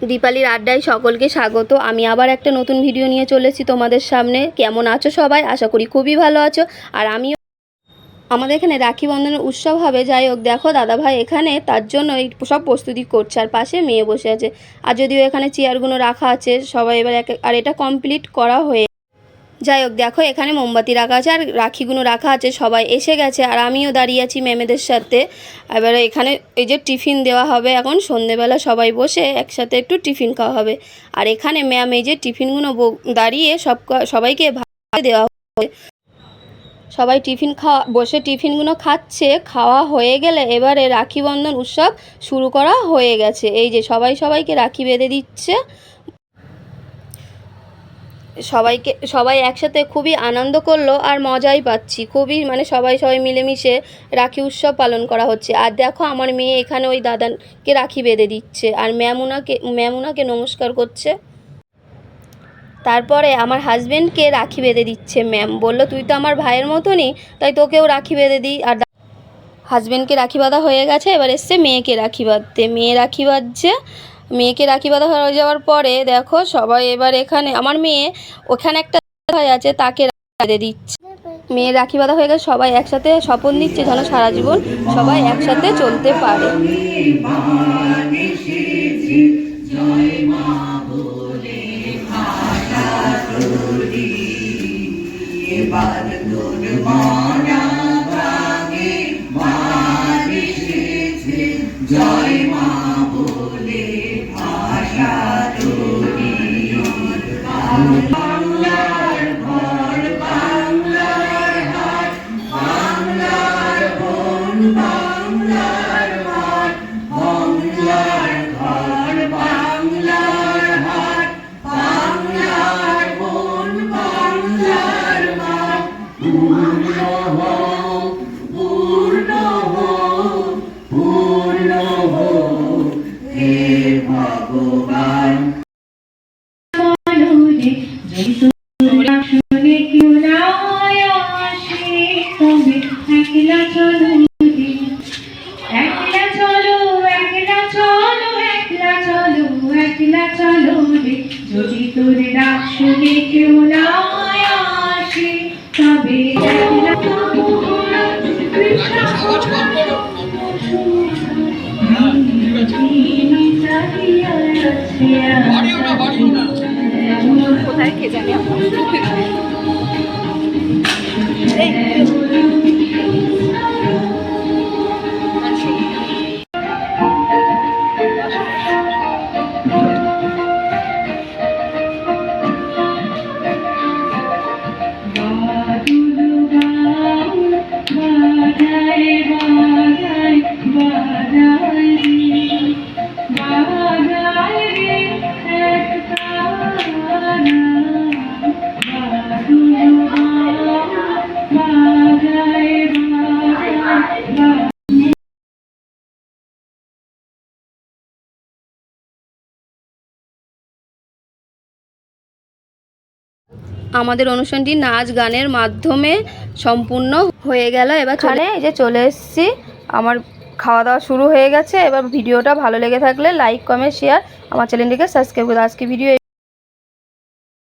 দীপালির আড্ডায় সকলকে স্বাগত। আমি আবার একটা নতুন ভিডিও নিয়ে চলেছি তোমাদের সামনে। কেমন আছো সবাই? আশা করি খুবই ভালো আছো। আর আমিও, আমাদের এখানে রাখি বন্ধনের উৎসব হবে। যাই হোক, দেখো দাদাভাই এখানে তার জন্য এই সব প্রস্তুতি করছে, আর পাশে মেয়ে বসে আছে। আর যদিও এখানে চেয়ারগুলো রাখা আছে, সবাই এবার আর এটা কমপ্লিট করা হয়ে, যাই হোক দেখো এখানে মোমবাতি রাখা আছে আর রাখিগুলো রাখা আছে। সবাই এসে গেছে আর আমিও দাঁড়িয়ে আছি ম্যামেদের সাথে। এবারে এখানে এই যে টিফিন দেওয়া হবে, এখন সন্ধেবেলা সবাই বসে একসাথে একটু টিফিন খাওয়া হবে। আর এখানে ম্যাম এই যে টিফিনগুলো দাঁড়িয়ে সবাইকে ভাগ দেওয়া হবে। সবাই বসে টিফিনগুলো খাচ্ছে। খাওয়া হয়ে গেলে এবারে রাখি বন্ধন উৎসব শুরু করা হয়ে গেছে। এই যে সবাইকে রাখি বেঁধে দিচ্ছে। সবাই একসাথে খুবই আনন্দ করলো আর মজাই পাচ্ছি খুবই, মানে সবাই মিলেমিশে রাখি উৎসব পালন করা হচ্ছে। আর দেখো আমার মেয়ে এখানে ওই দাদাকে রাখি বেঁধে দিচ্ছে আর ম্যাম উনাকে নমস্কার করছে। তারপরে আমার হাজবেন্ডকে রাখি বেঁধে দিচ্ছে ম্যাম। বলল তুই তো আমার ভাইয়ের মতনই, তাই তোকেও রাখি বেঁধে দিই। আর হাজবেন্ডকে রাখি বাঁধা হয়ে গেছে, এবার এসছে মেয়েকে রাখি বাঁধতে। মেয়ে রাখি বাঁধছে। মেয়েকে রাখি বাঁধা হয়ে যাওয়ার পরে দেখো সবাই এবার এখানে, আমার মেয়ে ওখানে একটা হয়ে আছে, তাকে বেঁধে দিচ্ছে। মেয়ে রাখি বাঁধা হয়ে গেছে, সবাই একসাথে শপথ নিচ্ছে যেন সারা জীবন সবাই একসাথে চলতে পারে। জয় মা বলে ভাষা তরি, বাংলার ঘর বাংলার হাট, বাংলার বোন বাংলার হাট, বাংলার ঘর বাংলার হাট, বাংলার বোন বাংলার হাট। পূর্ণ হোক পূর্ণ হোক পূর্ণ হোক হে ভগবান। শুনে কেউ না আসে, তবে একলা চলো একলা চলো একলা চলো একলা চলো একলা চলো রে। যদি তোর ডাক শুনে কেউ না আসে, তবে একলা চলো। কোথায় কে জানি আমাদের অনুষ্ঠানটি নাচ গানের মাধ্যমে সম্পূর্ণ হয়ে গেল। এবার এই যে চলে এসেছি, আমার খাওয়া দাওয়া শুরু হয়ে গেছে। এবার ভিডিওটা ভালো লেগে থাকলে লাইক কমেন্ট শেয়ার, আমার চ্যানেলটিকে সাবস্ক্রাইব করে। আজকে ভিডিও